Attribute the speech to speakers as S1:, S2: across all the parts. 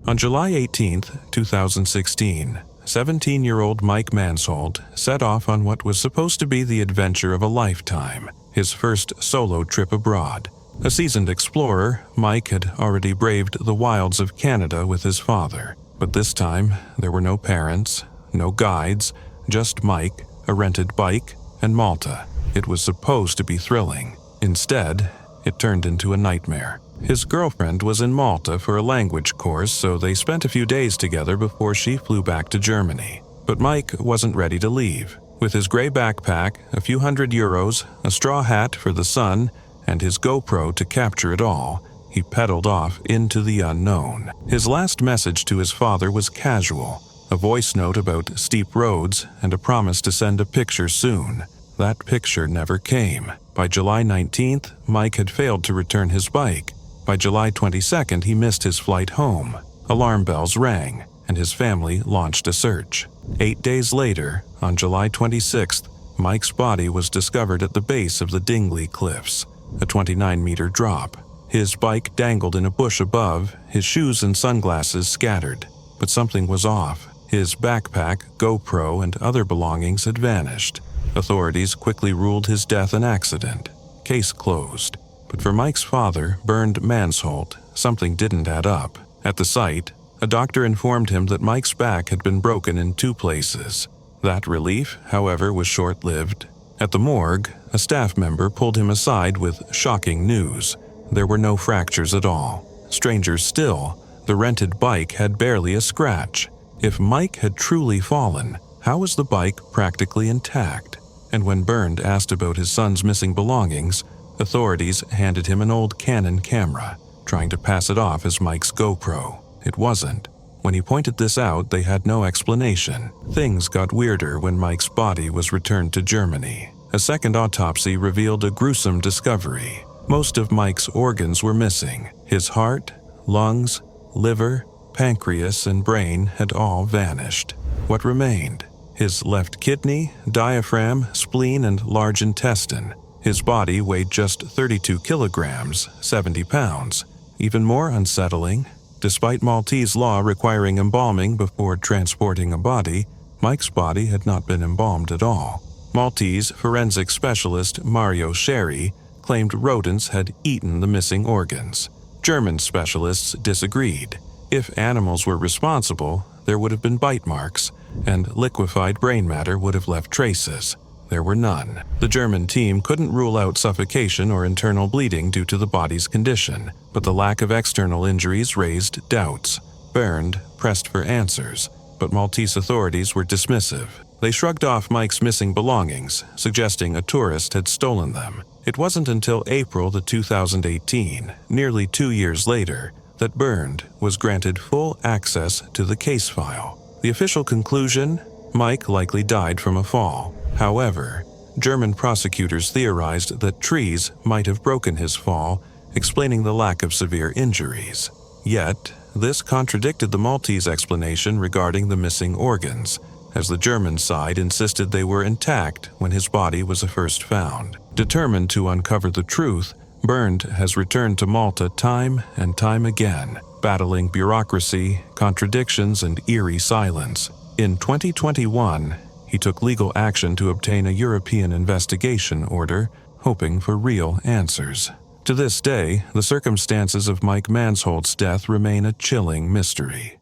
S1: On July 18, 2016, 17-year-old Mike Manshold set off on what was supposed to be the adventure of a lifetime, his first solo trip abroad. A seasoned explorer, Mike had already braved the wilds of Canada with his father. But this time, there were no parents, no guides, just Mike, a rented bike, and Malta. It was supposed to be thrilling. Instead, it turned into a nightmare. His girlfriend was in Malta for a language course, so they spent a few days together before she flew back to Germany. But Mike wasn't ready to leave. With his gray backpack, a few €100, a straw hat for the sun, and his GoPro to capture it all, he pedaled off into the unknown. His last message to his father was casual, a voice note about steep roads and a promise to send a picture soon. That picture never came. By July 19th, Mike had failed to return his bike. By July 22nd, he missed his flight home. Alarm bells rang, and his family launched a search. 8 days later, on July 26th, Mike's body was discovered at the base of the Dingley Cliffs, a 29-meter drop. His bike dangled in a bush above, his shoes and sunglasses scattered. But something was off. His backpack, GoPro, and other belongings had vanished. Authorities quickly ruled his death an accident. Case closed. But for Mike's father, Bernd Manshold, something didn't add up. At the site, a doctor informed him that Mike's back had been broken in 2 places. That relief, however, was short-lived. At the morgue, a staff member pulled him aside with shocking news. There were no fractures at all. Stranger still, the rented bike had barely a scratch. If Mike had truly fallen, how was the bike practically intact? And when Bernd asked about his son's missing belongings, authorities handed him an old Canon camera, trying to pass it off as Mike's GoPro. It wasn't. When he pointed this out, they had no explanation. Things got weirder when Mike's body was returned to Germany. A second autopsy revealed a gruesome discovery. Most of Mike's organs were missing. His heart, lungs, liver, pancreas, and brain had all vanished. What remained? His left kidney, diaphragm, spleen, and large intestine. His body weighed just 32 kilograms, 70 pounds. Even more unsettling, despite Maltese law requiring embalming before transporting a body, Mike's body had not been embalmed at all. Maltese forensic specialist Mario Sherry claimed rodents had eaten the missing organs. German specialists disagreed. If animals were responsible, there would have been bite marks, and liquefied brain matter would have left traces. There were none. The German team couldn't rule out suffocation or internal bleeding due to the body's condition, but the lack of external injuries raised doubts. Bernd pressed for answers, but Maltese authorities were dismissive. They shrugged off Mike's missing belongings, suggesting a tourist had stolen them. It wasn't until April 2018, nearly 2 years later, that Bernd was granted full access to the case file. The official conclusion? Mike likely died from a fall. However, German prosecutors theorized that trees might have broken his fall, explaining the lack of severe injuries. Yet, this contradicted the Maltese explanation regarding the missing organs, as the German side insisted they were intact when his body was first found. Determined to uncover the truth, Bernd has returned to Malta time and time again, battling bureaucracy, contradictions, and eerie silence. In 2021, he took legal action to obtain a European investigation order, hoping for real answers. To this day, the circumstances of Mike Manshold's death remain a chilling mystery.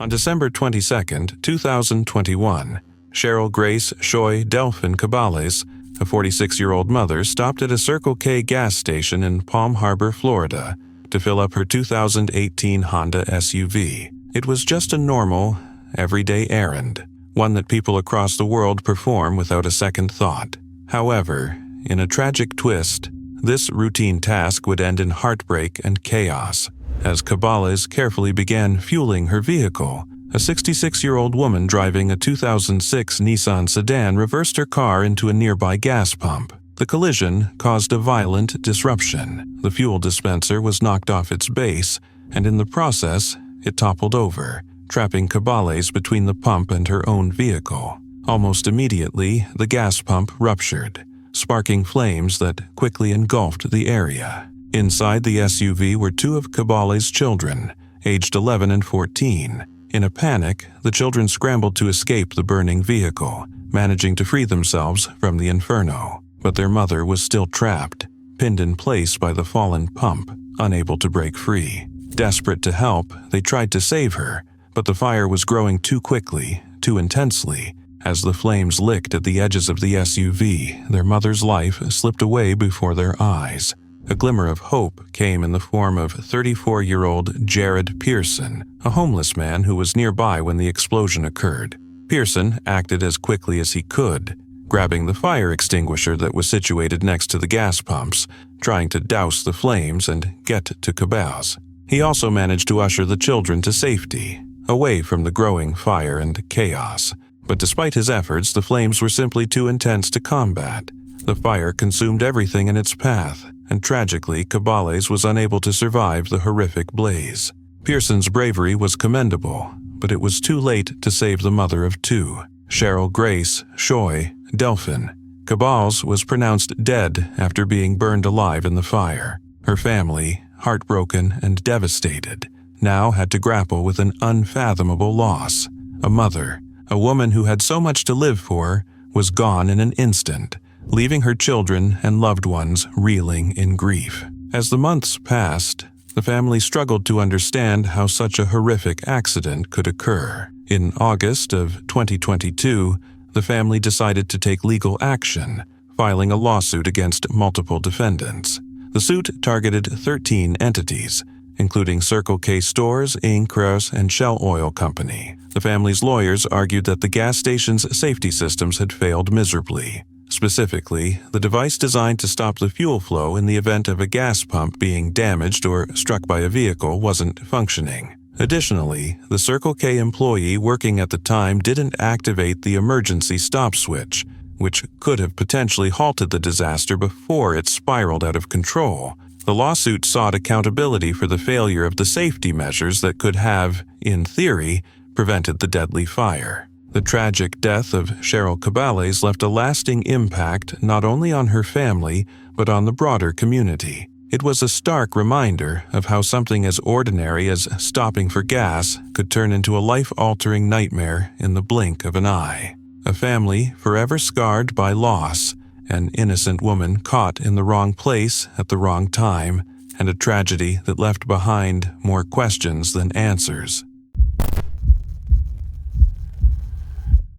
S1: On December 22, 2021, Cheryl Grace Shoy Delphin Cabales, a 46-year-old mother, stopped at a Circle K gas station in Palm Harbor, Florida, to fill up her 2018 Honda SUV. It was just a normal, everyday errand, one that people across the world perform without a second thought. However, in a tragic twist, this routine task would end in heartbreak and chaos. As Cabales carefully began fueling her vehicle, a 66-year-old woman driving a 2006 Nissan sedan reversed her car into a nearby gas pump. The collision caused a violent disruption. The fuel dispenser was knocked off its base, and in the process, it toppled over, trapping Cabales between the pump and her own vehicle. Almost immediately, the gas pump ruptured, sparking flames that quickly engulfed the area. Inside the SUV were two of Kabale's children, aged 11 and 14. In a panic, the children scrambled to escape the burning vehicle, managing to free themselves from the inferno. But their mother was still trapped, pinned in place by the fallen pump, unable to break free. Desperate to help, they tried to save her, but the fire was growing too quickly, too intensely. As the flames licked at the edges of the SUV, their mother's life slipped away before their eyes. A glimmer of hope came in the form of 34-year-old Jared Pearson, a homeless man who was nearby when the explosion occurred. Pearson acted as quickly as he could, grabbing the fire extinguisher that was situated next to the gas pumps, trying to douse the flames and get to Kabale's. He also managed to usher the children to safety, away from the growing fire and chaos. But despite his efforts, the flames were simply too intense to combat. The fire consumed everything in its path, and tragically, Kabale's was unable to survive the horrific blaze. Pearson's bravery was commendable, but it was too late to save the mother of two, Cheryl Grace Shoy Delphin. Kabale's was pronounced dead after being burned alive in the fire. Her family, heartbroken and devastated, now had to grapple with an unfathomable loss. A mother, a woman who had so much to live for, was gone in an instant, leaving her children and loved ones reeling in grief. As the months passed, the family struggled to understand how such a horrific accident could occur. In August of 2022, the family decided to take legal action, filing a lawsuit against multiple defendants. The suit targeted 13 entities, including Circle K Stores, Inc., and Shell Oil Company. The family's lawyers argued that the gas station's safety systems had failed miserably. Specifically, the device designed to stop the fuel flow in the event of a gas pump being damaged or struck by a vehicle wasn't functioning. Additionally, the Circle K employee working at the time didn't activate the emergency stop switch, which could have potentially halted the disaster before it spiraled out of control. The lawsuit sought accountability for the failure of the safety measures that could have, in theory, prevented the deadly fire. The tragic death of Cheryl Kabale's left a lasting impact not only on her family, but on the broader community. It was a stark reminder of how something as ordinary as stopping for gas could turn into a life-altering nightmare in the blink of an eye. A family forever scarred by loss, an innocent woman caught in the wrong place at the wrong time, and a tragedy that left behind more questions than answers.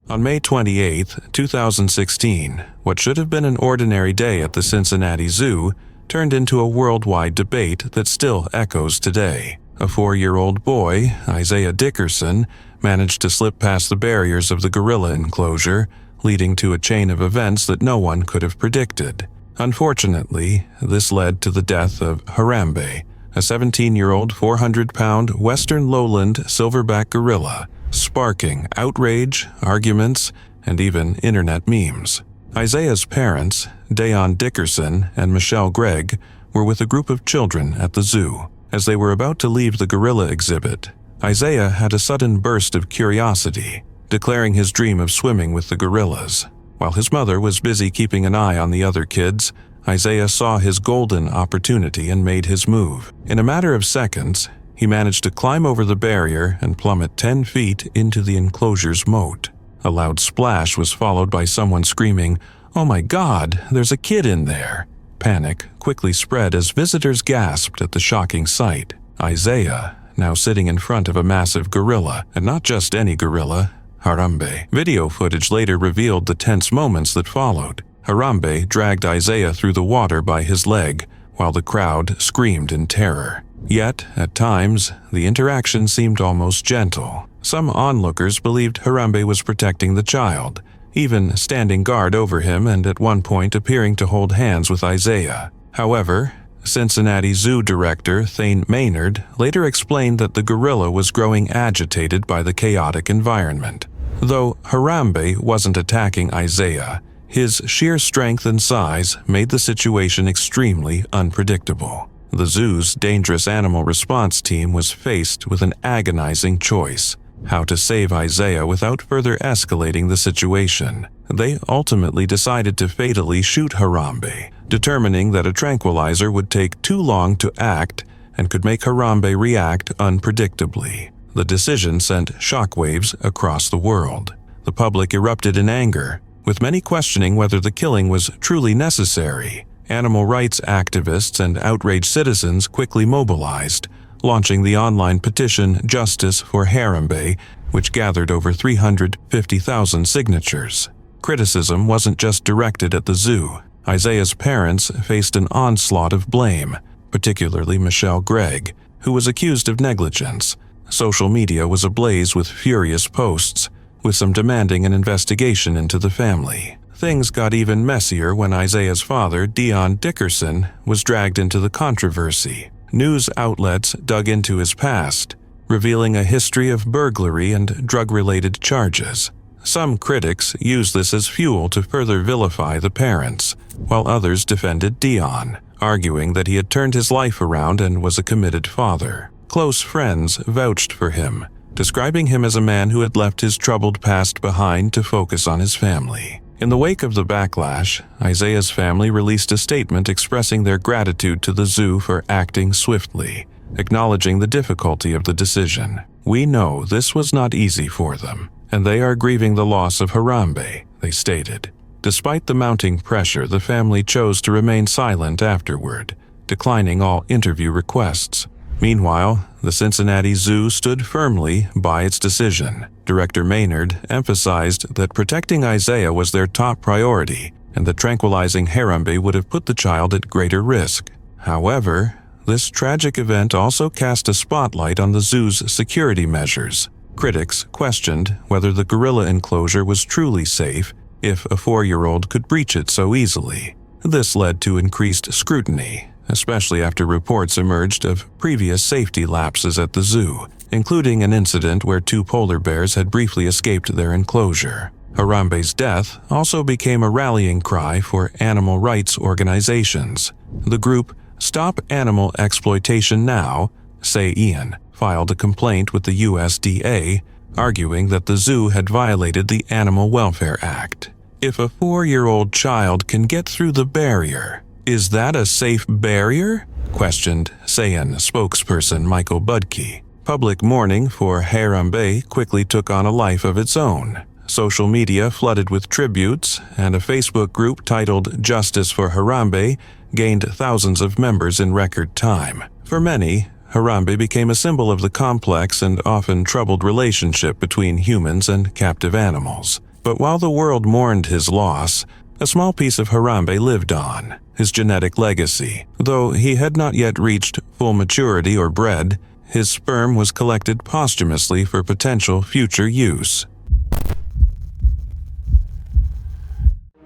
S1: On May 28, 2016, what should have been an ordinary day at the Cincinnati Zoo turned into a worldwide debate that still echoes today. A 4-year-old boy, Isaiah Dickerson, managed to slip past the barriers of the gorilla enclosure, leading to a chain of events that no one could have predicted. Unfortunately, this led to the death of Harambe, a 17-year-old 400-pound Western lowland silverback gorilla, sparking outrage, arguments, and even internet memes. Isaiah's parents, Dayon Dickerson and Michelle Gregg, were with a group of children at the zoo. As they were about to leave the gorilla exhibit, Isaiah had a sudden burst of curiosity, declaring his dream of swimming with the gorillas. While his mother was busy keeping an eye on the other kids, Isaiah saw his golden opportunity and made his move. In a matter of seconds, he managed to climb over the barrier and plummet 10 feet into the enclosure's moat. A loud splash was followed by someone screaming, "Oh my God, there's a kid in there!" Panic quickly spread as visitors gasped at the shocking sight. Isaiah, now sitting in front of a massive gorilla, and not just any gorilla, Harambe. Video footage later revealed the tense moments that followed. Harambe dragged Isaiah through the water by his leg, while the crowd screamed in terror. Yet, at times, the interaction seemed almost gentle. Some onlookers believed Harambe was protecting the child, even standing guard over him and at one point appearing to hold hands with Isaiah. However, Cincinnati Zoo director Thane Maynard later explained that the gorilla was growing agitated by the chaotic environment. Though Harambe wasn't attacking Isaiah, his sheer strength and size made the situation extremely unpredictable. The zoo's dangerous animal response team was faced with an agonizing choice: how to save Isaiah without further escalating the situation. They ultimately decided to fatally shoot Harambe, determining that a tranquilizer would take too long to act and could make Harambe react unpredictably. The decision sent shockwaves across the world. The public erupted in anger, with many questioning whether the killing was truly necessary. Animal rights activists and outraged citizens quickly mobilized, launching the online petition Justice for Harambe, which gathered over 350,000 signatures. Criticism wasn't just directed at the zoo. Isaiah's parents faced an onslaught of blame, particularly Michelle Gregg, who was accused of negligence. Social media was ablaze with furious posts, with some demanding an investigation into the family. Things got even messier when Isaiah's father, Dion Dickerson, was dragged into the controversy. News outlets dug into his past, revealing a history of burglary and drug-related charges. Some critics used this as fuel to further vilify the parents, while others defended Dion, arguing that he had turned his life around and was a committed father. Close friends vouched for him, describing him as a man who had left his troubled past behind to focus on his family. In the wake of the backlash, Isaiah's family released a statement expressing their gratitude to the zoo for acting swiftly, acknowledging the difficulty of the decision. "We know this was not easy for them, and they are grieving the loss of Harambe," they stated. Despite the mounting pressure, the family chose to remain silent afterward, declining all interview requests. Meanwhile, the Cincinnati Zoo stood firmly by its decision. Director Maynard emphasized that protecting Isaiah was their top priority and that tranquilizing Harambe would have put the child at greater risk. However, this tragic event also cast a spotlight on the zoo's security measures. Critics questioned whether the gorilla enclosure was truly safe if a 4-year-old could breach it so easily. This led to increased scrutiny, especially after reports emerged of previous safety lapses at the zoo, including an incident where 2 polar bears had briefly escaped their enclosure. Harambe's death also became a rallying cry for animal rights organizations. The group Stop Animal Exploitation Now, Say Ian, filed a complaint with the USDA, arguing that the zoo had violated the Animal Welfare Act. If a 4-year-old child can get through the barrier, is that a safe barrier? Questioned Sayan spokesperson Michael Budke. Public mourning for Harambe quickly took on a life of its own. Social media flooded with tributes, and a Facebook group titled Justice for Harambe gained thousands of members in record time. For many, Harambe became a symbol of the complex and often troubled relationship between humans and captive animals. But while the world mourned his loss, a small piece of Harambe lived on, his genetic legacy. Though he had not yet reached full maturity or bred, his sperm was collected posthumously for potential future use.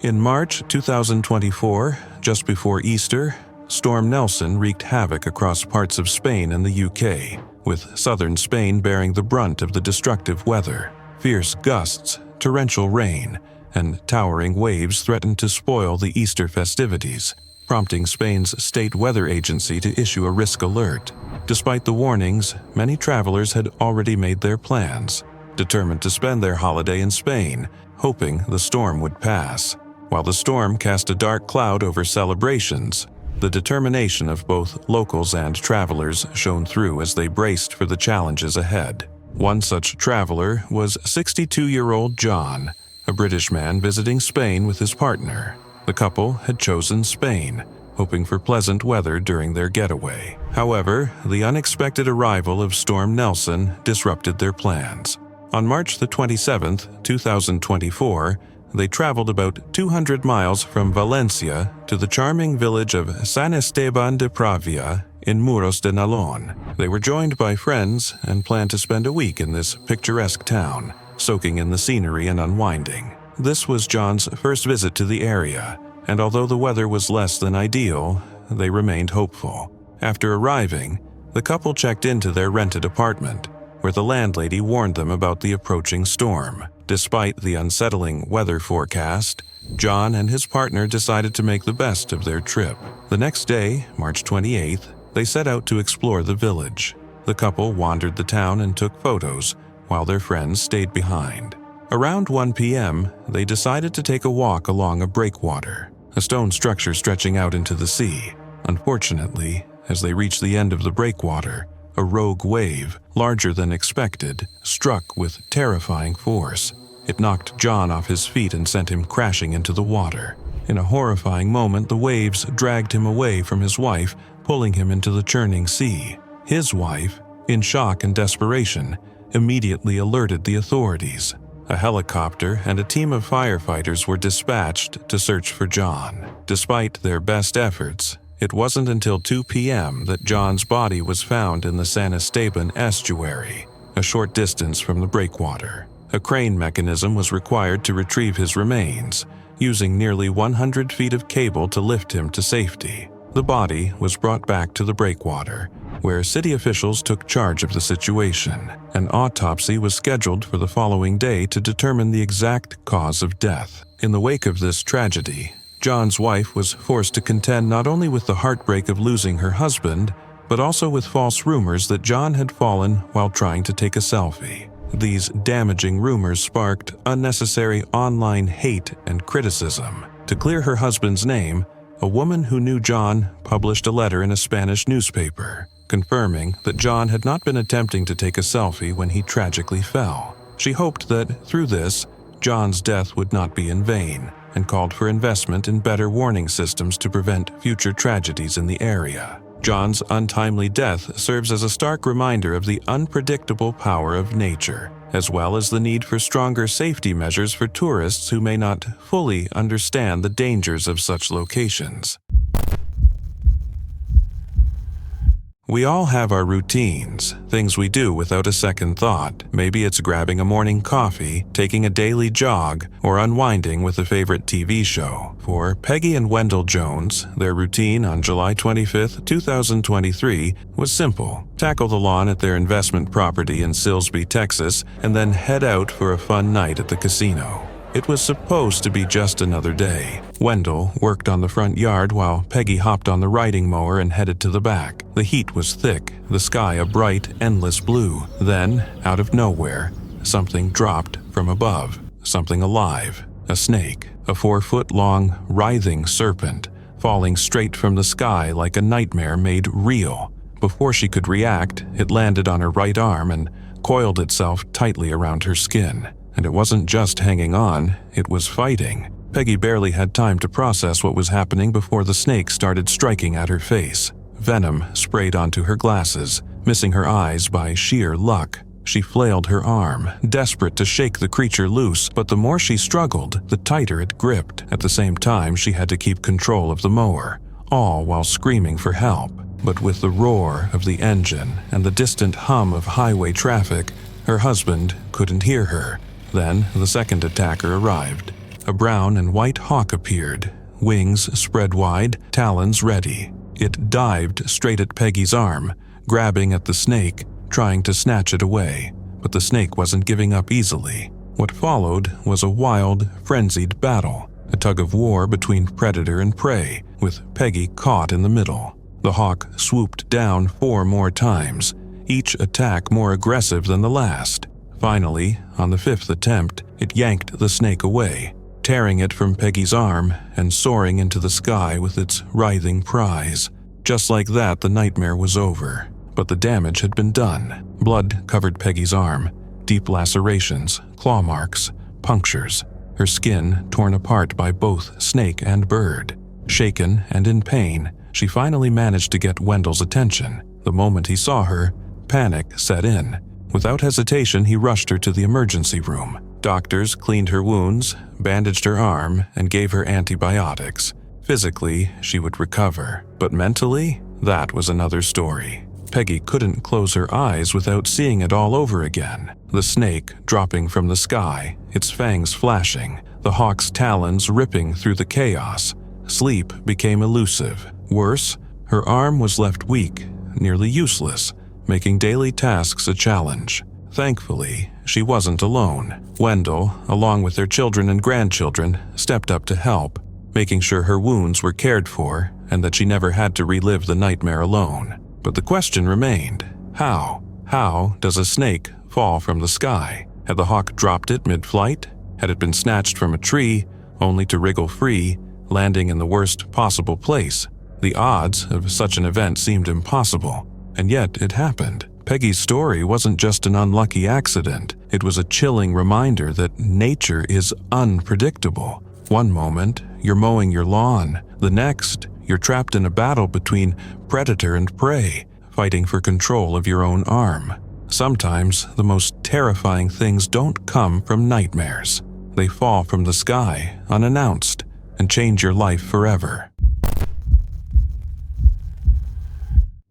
S1: In March 2024, just before Easter, Storm Nelson wreaked havoc across parts of Spain and the UK, with southern Spain bearing the brunt of the destructive weather. Fierce gusts, torrential rain, and towering waves threatened to spoil the Easter festivities, prompting Spain's state weather agency to issue a risk alert. Despite the warnings, many travelers had already made their plans, determined to spend their holiday in Spain, hoping the storm would pass. While the storm cast a dark cloud over celebrations, the determination of both locals and travelers shone through as they braced for the challenges ahead. One such traveler was 62-year-old John, a British man visiting Spain with his partner. The couple had chosen Spain, hoping for pleasant weather during their getaway. However, the unexpected arrival of Storm Nelson disrupted their plans. On March the 27th, 2024, they traveled about 200 miles from Valencia to the charming village of San Esteban de Pravia in Muros de Nalón. They were joined by friends and planned to spend a week in this picturesque town, soaking in the scenery and unwinding. This was John's first visit to the area, and although the weather was less than ideal, they remained hopeful. After arriving, the couple checked into their rented apartment, where the landlady warned them about the approaching storm. Despite the unsettling weather forecast, John and his partner decided to make the best of their trip. The next day, March 28th, they set out to explore the village. The couple wandered the town and took photos, while their friends stayed behind. Around 1 p.m., they decided to take a walk along a breakwater, a stone structure stretching out into the sea. Unfortunately, as they reached the end of the breakwater, a rogue wave, larger than expected, struck with terrifying force. It knocked John off his feet and sent him crashing into the water. In a horrifying moment, the waves dragged him away from his wife, pulling him into the churning sea. His wife, in shock and desperation, immediately alerted the authorities. A helicopter and a team of firefighters were dispatched to search for John. Despite their best efforts, it wasn't until 2 p.m. that John's body was found in the San Esteban estuary, a short distance from the breakwater. A crane mechanism was required to retrieve his remains, using nearly 100 feet of cable to lift him to safety. The body was brought back to the breakwater, where city officials took charge of the situation. An autopsy was scheduled for the following day to determine the exact cause of death. In the wake of this tragedy, John's wife was forced to contend not only with the heartbreak of losing her husband, but also with false rumors that John had fallen while trying to take a selfie. These damaging rumors sparked unnecessary online hate and criticism. To clear her husband's name, a woman who knew John published a letter in a Spanish newspaper, confirming that John had not been attempting to take a selfie when he tragically fell. She hoped that, through this, John's death would not be in vain, and called for investment in better warning systems to prevent future tragedies in the area. John's untimely death serves as a stark reminder of the unpredictable power of nature, as well as the need for stronger safety measures for tourists who may not fully understand the dangers of such locations. We all have our routines, things we do without a second thought. Maybe it's grabbing a morning coffee, taking a daily jog, or unwinding with a favorite TV show. For Peggy and Wendell Jones, their routine on July 25, 2023 was simple. Tackle the lawn at their investment property in Silsbee, Texas, and then head out for a fun night at the casino. It was supposed to be just another day. Wendell worked on the front yard while Peggy hopped on the riding mower and headed to the back. The heat was thick, the sky a bright, endless blue. Then, out of nowhere, something dropped from above. Something alive. A snake. A 4-foot-long, writhing serpent, falling straight from the sky like a nightmare made real. Before she could react, it landed on her right arm and coiled itself tightly around her skin. And it wasn't just hanging on, it was fighting. Peggy barely had time to process what was happening before the snake started striking at her face. Venom sprayed onto her glasses, missing her eyes by sheer luck. She flailed her arm, desperate to shake the creature loose, but the more she struggled, the tighter it gripped. At the same time, she had to keep control of the mower, all while screaming for help. But with the roar of the engine and the distant hum of highway traffic, her husband couldn't hear her. Then the second attacker arrived. A brown and white hawk appeared, wings spread wide, talons ready. It dived straight at Peggy's arm, grabbing at the snake, trying to snatch it away. But the snake wasn't giving up easily. What followed was a wild, frenzied battle, a tug-of-war between predator and prey, with Peggy caught in the middle. The hawk swooped down 4 more times, each attack more aggressive than the last. Finally, on the 5th attempt, it yanked the snake away, tearing it from Peggy's arm and soaring into the sky with its writhing prize. Just like that, the nightmare was over. But the damage had been done. Blood covered Peggy's arm, deep lacerations, claw marks, punctures, her skin torn apart by both snake and bird. Shaken and in pain, she finally managed to get Wendell's attention. The moment he saw her, panic set in. Without hesitation, he rushed her to the emergency room. Doctors cleaned her wounds, bandaged her arm, and gave her antibiotics. Physically, she would recover, but mentally, that was another story. Peggy couldn't close her eyes without seeing it all over again. The snake dropping from the sky, its fangs flashing, the hawk's talons ripping through the chaos. Sleep became elusive. Worse, her arm was left weak, nearly useless, making daily tasks a challenge. Thankfully, she wasn't alone. Wendell, along with their children and grandchildren, stepped up to help, making sure her wounds were cared for and that she never had to relive the nightmare alone. But the question remained, how? How does a snake fall from the sky? Had the hawk dropped it mid-flight? Had it been snatched from a tree, only to wriggle free, landing in the worst possible place? The odds of such an event seemed impossible, and yet it happened. Peggy's story wasn't just an unlucky accident. It was a chilling reminder that nature is unpredictable. One moment, you're mowing your lawn. The next, you're trapped in a battle between predator and prey, fighting for control of your own arm. Sometimes, the most terrifying things don't come from nightmares. They fall from the sky, unannounced, and change your life forever.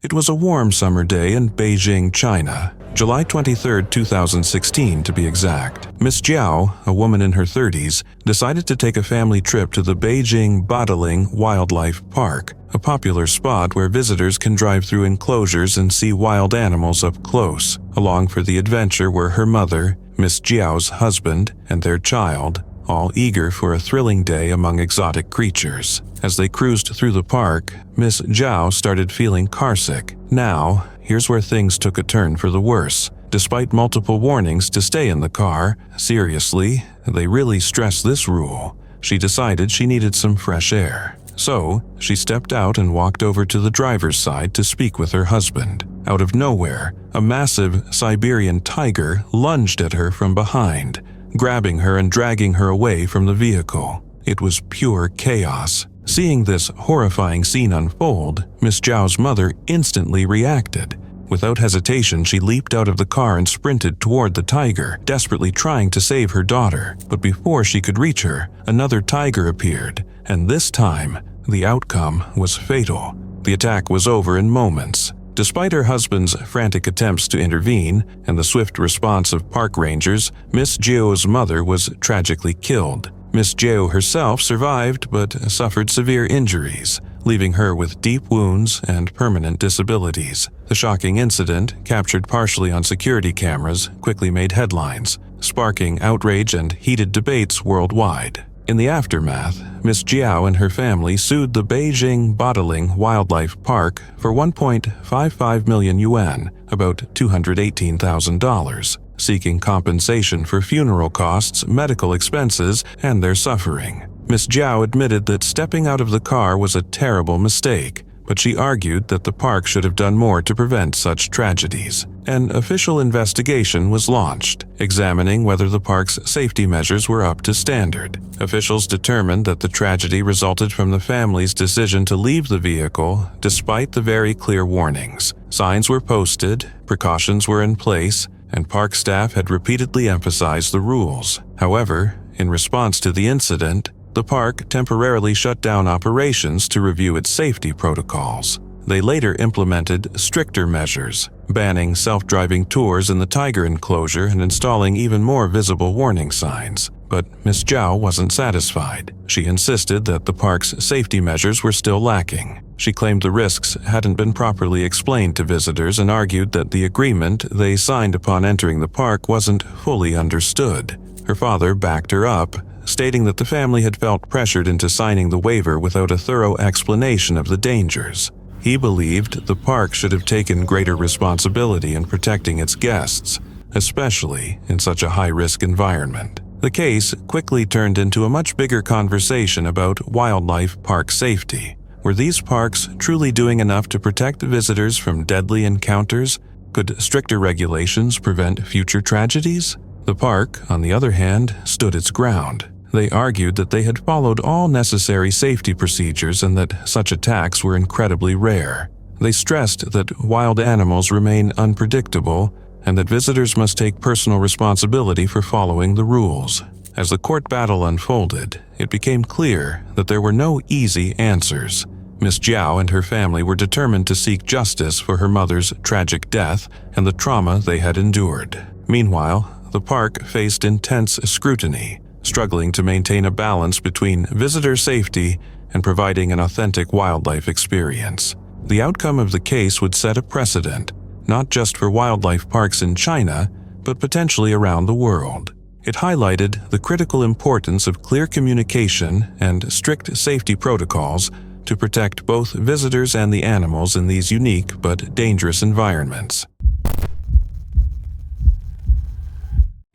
S1: It was a warm summer day in Beijing, China, July 23, 2016 to be exact. Miss Jiao, a woman in her 30s, decided to take a family trip to the Beijing Badaling Wildlife Park, a popular spot where visitors can drive through enclosures and see wild animals up close. Along for the adventure were her mother, Miss Jiao's husband, and their child, all eager for a thrilling day among exotic creatures. As they cruised through the park, Miss Jiao started feeling carsick. Now, here's where things took a turn for the worse. Despite multiple warnings to stay in the car, seriously, they really stressed this rule. She decided she needed some fresh air. So, she stepped out and walked over to the driver's side to speak with her husband. Out of nowhere, a massive Siberian tiger lunged at her from behind, grabbing her and dragging her away from the vehicle. It was pure chaos. Seeing this horrifying scene unfold, Miss Jiao's mother instantly reacted. Without hesitation, she leaped out of the car and sprinted toward the tiger, desperately trying to save her daughter. But before she could reach her, another tiger appeared, and this time, the outcome was fatal. The attack was over in moments. Despite her husband's frantic attempts to intervene and the swift response of park rangers, Miss Jiao's mother was tragically killed. Miss Jiao herself survived but suffered severe injuries, leaving her with deep wounds and permanent disabilities. The shocking incident, captured partially on security cameras, quickly made headlines, sparking outrage and heated debates worldwide. In the aftermath, Miss Jiao and her family sued the Beijing Badaling Wildlife Park for 1.55 million yuan, about $218,000, seeking compensation for funeral costs, medical expenses, and their suffering. Miss Jiao admitted that stepping out of the car was a terrible mistake, but she argued that the park should have done more to prevent such tragedies. An official investigation was launched, examining whether the park's safety measures were up to standard. Officials determined that the tragedy resulted from the family's decision to leave the vehicle despite the very clear warnings. Signs were posted, precautions were in place, and park staff had repeatedly emphasized the rules. However, in response to the incident, the park temporarily shut down operations to review its safety protocols. They later implemented stricter measures, banning self-driving tours in the tiger enclosure and installing even more visible warning signs. But Miss Jiao wasn't satisfied. She insisted that the park's safety measures were still lacking. She claimed the risks hadn't been properly explained to visitors and argued that the agreement they signed upon entering the park wasn't fully understood. Her father backed her up, stating that the family had felt pressured into signing the waiver without a thorough explanation of the dangers. He believed the park should have taken greater responsibility in protecting its guests, especially in such a high-risk environment. The case quickly turned into a much bigger conversation about wildlife park safety. Were these parks truly doing enough to protect visitors from deadly encounters? Could stricter regulations prevent future tragedies? The park, on the other hand, stood its ground. They argued that they had followed all necessary safety procedures and that such attacks were incredibly rare. They stressed that wild animals remain unpredictable and that visitors must take personal responsibility for following the rules. As the court battle unfolded, it became clear that there were no easy answers. Miss Jiao and her family were determined to seek justice for her mother's tragic death and the trauma they had endured. Meanwhile, the park faced intense scrutiny, struggling to maintain a balance between visitor safety and providing an authentic wildlife experience. The outcome of the case would set a precedent, not just for wildlife parks in China, but potentially around the world. It highlighted the critical importance of clear communication and strict safety protocols to protect both visitors and the animals in these unique but dangerous environments.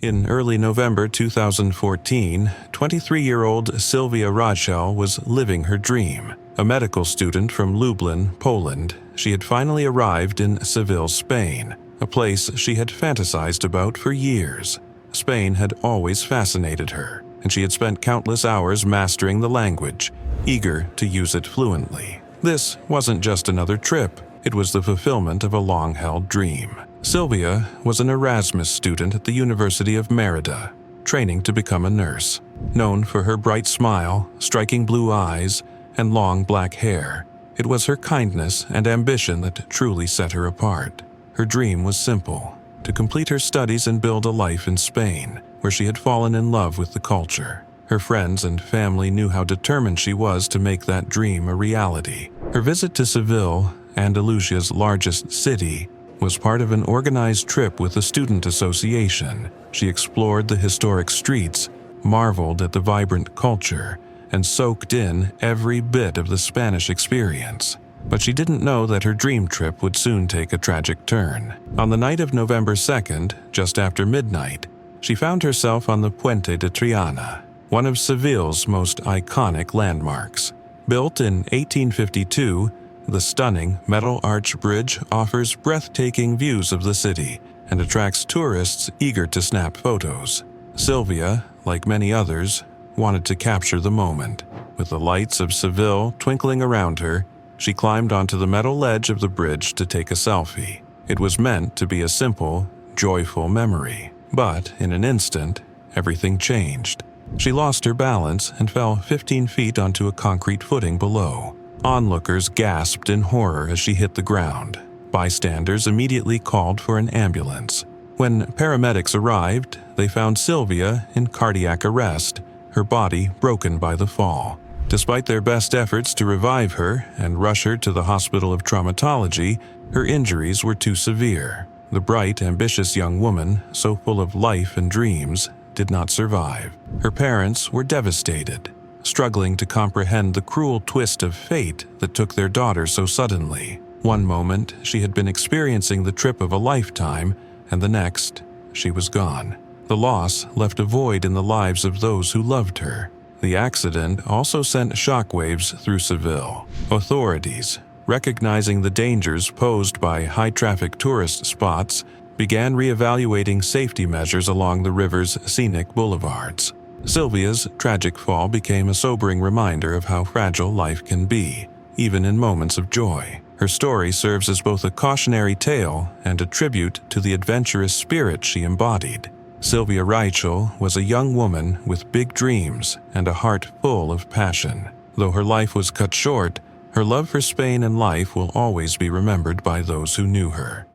S1: In early November 2014, 23-year-old Sylvia Rachel was living her dream. A medical student from Lublin, Poland, she had finally arrived in Seville, Spain, a place she had fantasized about for years. Spain had always fascinated her, and she had spent countless hours mastering the language, eager to use it fluently. This wasn't just another trip, it was the fulfillment of a long-held dream. Sylvia was an Erasmus student at the University of Merida, training to become a nurse. Known for her bright smile, striking blue eyes, and long black hair, it was her kindness and ambition that truly set her apart. Her dream was simple: to complete her studies and build a life in Spain, where she had fallen in love with the culture. Her friends and family knew how determined she was to make that dream a reality. Her visit to Seville, Andalusia's largest city, was part of an organized trip with the student association. She explored the historic streets, marveled at the vibrant culture, and soaked in every bit of the Spanish experience. But she didn't know that her dream trip would soon take a tragic turn. On the night of November 2nd, just after midnight, she found herself on the Puente de Triana, one of Seville's most iconic landmarks. Built in 1852, the stunning metal arch bridge offers breathtaking views of the city and attracts tourists eager to snap photos. Sylvia, like many others, wanted to capture the moment. With the lights of Seville twinkling around her, she climbed onto the metal ledge of the bridge to take a selfie. It was meant to be a simple, joyful memory. But in an instant, everything changed. She lost her balance and fell 15 feet onto a concrete footing below. Onlookers gasped in horror as she hit the ground. Bystanders immediately called for an ambulance. When paramedics arrived, they found Sylvia in cardiac arrest, her body broken by the fall. Despite their best efforts to revive her and rush her to the Hospital of Traumatology, her injuries were too severe. The bright, ambitious young woman, so full of life and dreams, did not survive. Her parents were devastated, struggling to comprehend the cruel twist of fate that took their daughter so suddenly. One moment, she had been experiencing the trip of a lifetime, and the next, she was gone. The loss left a void in the lives of those who loved her. The accident also sent shockwaves through Seville. Authorities, recognizing the dangers posed by high-traffic tourist spots, began reevaluating safety measures along the river's scenic boulevards. Sylvia's tragic fall became a sobering reminder of how fragile life can be, even in moments of joy. Her story serves as both a cautionary tale and a tribute to the adventurous spirit she embodied. Sylvia Rachel was a young woman with big dreams and a heart full of passion. Though her life was cut short, her love for Spain and life will always be remembered by those who knew her.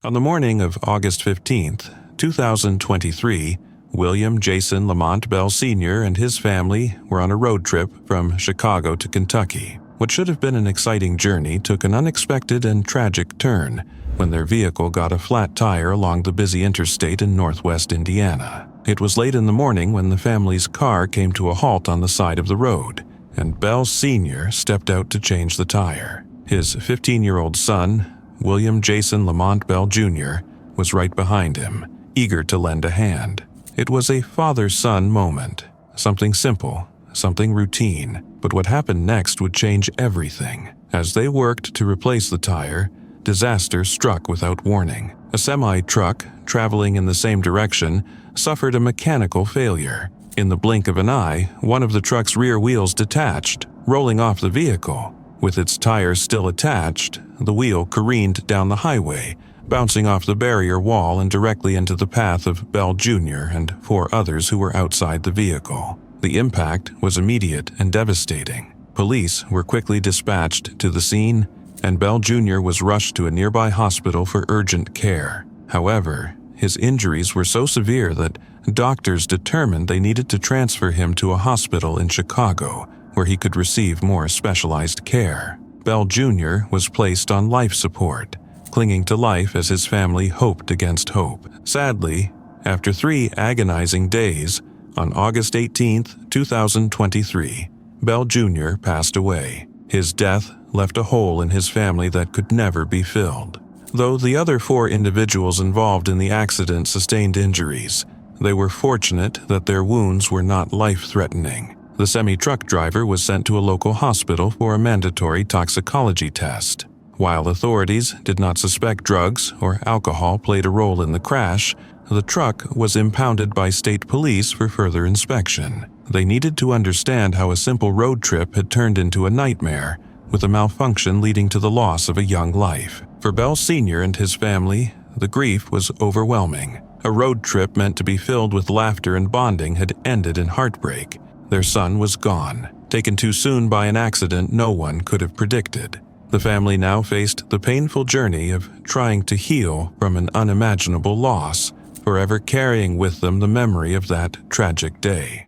S1: On the morning of August 15th, 2023, William Jason Lamont Bell Sr. and his family were on a road trip from Chicago to Kentucky. What should have been an exciting journey took an unexpected and tragic turn when their vehicle got a flat tire along the busy interstate in northwest Indiana. It was late in the morning when the family's car came to a halt on the side of the road, and Bell Sr. stepped out to change the tire. His 15-year-old son, William Jason Lamont Bell Jr., was right behind him, eager to lend a hand. It was a father-son moment, something simple, something routine, but what happened next would change everything. As they worked to replace the tire, disaster struck without warning. A semi-truck, traveling in the same direction, suffered a mechanical failure. In the blink of an eye, one of the truck's rear wheels detached, rolling off the vehicle. With its tires still attached, the wheel careened down the highway, bouncing off the barrier wall and directly into the path of Bell Jr. and 4 others who were outside the vehicle. The impact was immediate and devastating. Police were quickly dispatched to the scene, and Bell Jr. was rushed to a nearby hospital for urgent care. However, his injuries were so severe that doctors determined they needed to transfer him to a hospital in Chicago, where he could receive more specialized care. Bell Jr. was placed on life support, clinging to life as his family hoped against hope. Sadly, after 3 agonizing days, on August 18, 2023, Bell Jr. passed away. His death left a hole in his family that could never be filled. though the other 4 individuals involved in the accident sustained injuries. They were fortunate that their wounds were not life-threatening. The semi-truck driver was sent to a local hospital for a mandatory toxicology test. While authorities did not suspect drugs or alcohol played a role in the crash, the truck was impounded by state police for further inspection. They needed to understand how a simple road trip had turned into a nightmare, with a malfunction leading to the loss of a young life. For Bell Sr. and his family, the grief was overwhelming. A road trip meant to be filled with laughter and bonding had ended in heartbreak. Their son was gone, taken too soon by an accident no one could have predicted. The family now faced the painful journey of trying to heal from an unimaginable loss, forever carrying with them the memory of that tragic day.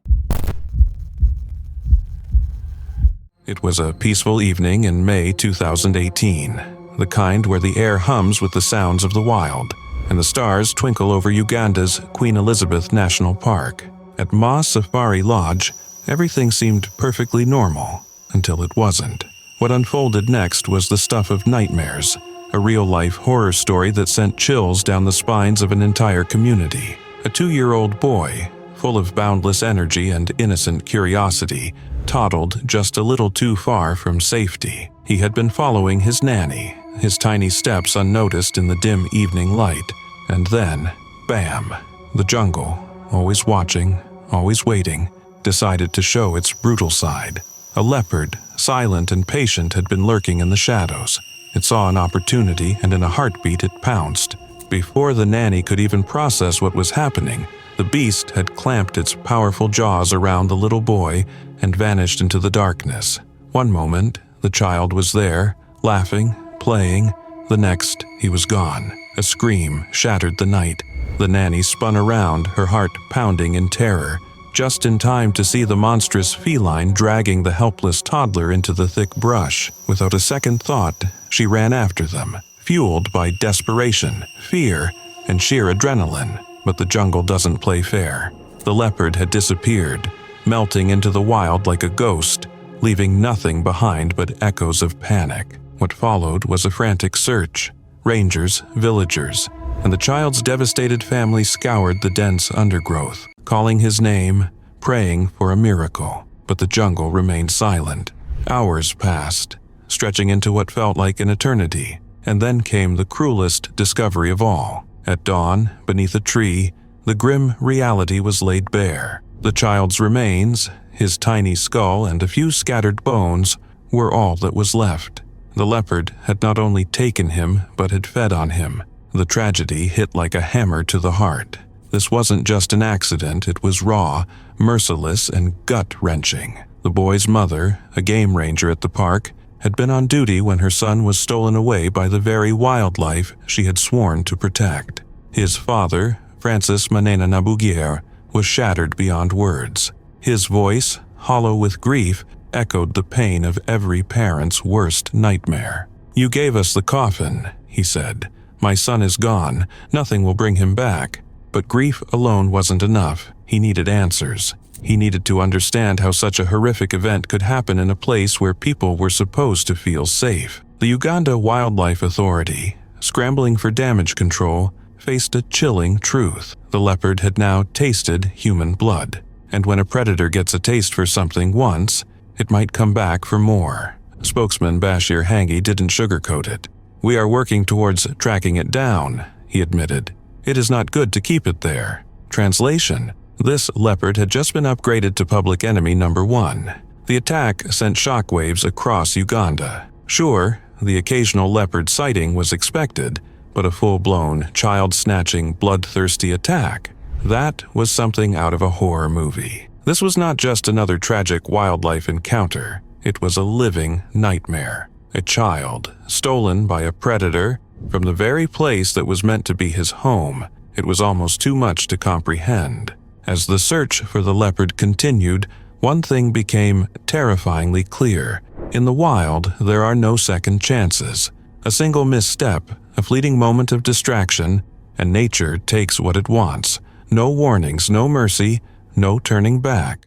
S1: It was a peaceful evening in May 2018, the kind where the air hums with the sounds of the wild, and the stars twinkle over Uganda's Queen Elizabeth National Park. At Ma Safari Lodge, everything seemed perfectly normal, until it wasn't. What unfolded next was the stuff of nightmares, a real-life horror story that sent chills down the spines of an entire community. A 2-year-old boy, full of boundless energy and innocent curiosity, toddled just a little too far from safety. He had been following his nanny, his tiny steps unnoticed in the dim evening light, and then, bam, the jungle, always watching, always waiting, decided to show its brutal side. A leopard, silent and patient, had been lurking in the shadows. It saw an opportunity, and in a heartbeat it pounced. Before the nanny could even process what was happening, the beast had clamped its powerful jaws around the little boy and vanished into the darkness. One moment, the child was there, laughing, playing. The next, he was gone. A scream shattered the night. The nanny spun around, her heart pounding in terror, just in time to see the monstrous feline dragging the helpless toddler into the thick brush. Without a second thought, she ran after them, fueled by desperation, fear, and sheer adrenaline. But the jungle doesn't play fair. The leopard had disappeared, melting into the wild like a ghost, leaving nothing behind but echoes of panic. What followed was a frantic search. Rangers, villagers, and the child's devastated family scoured the dense undergrowth, calling his name, praying for a miracle. But the jungle remained silent. Hours passed, stretching into what felt like an eternity, and then came the cruelest discovery of all. At dawn, beneath a tree, the grim reality was laid bare. The child's remains, his tiny skull and a few scattered bones, were all that was left. The leopard had not only taken him, but had fed on him. The tragedy hit like a hammer to the heart. This wasn't just an accident, it was raw, merciless, and gut-wrenching. The boy's mother, a game ranger at the park, had been on duty when her son was stolen away by the very wildlife she had sworn to protect. His father, Francis Manena Nabugier, was shattered beyond words. His voice, hollow with grief, echoed the pain of every parent's worst nightmare. "You gave us the coffin," he said. "My son is gone. Nothing will bring him back." But grief alone wasn't enough. He needed answers. He needed to understand how such a horrific event could happen in a place where people were supposed to feel safe. The Uganda Wildlife Authority, scrambling for damage control, faced a chilling truth. The leopard had now tasted human blood, and when a predator gets a taste for something once, it might come back for more. Spokesman Bashir Hangi didn't sugarcoat it. "We are working towards tracking it down," he admitted. "It is not good to keep it there." Translation: this leopard had just been upgraded to public enemy number 1. The attack sent shockwaves across Uganda. Sure, the occasional leopard sighting was expected, but a full-blown, child-snatching, bloodthirsty attack, that was something out of a horror movie. This was not just another tragic wildlife encounter, it was a living nightmare. A child, stolen by a predator, from the very place that was meant to be his home. It was almost too much to comprehend. As the search for the leopard continued, one thing became terrifyingly clear. In the wild, there are no second chances. A single misstep, a fleeting moment of distraction, and nature takes what it wants. No warnings, no mercy, no turning back.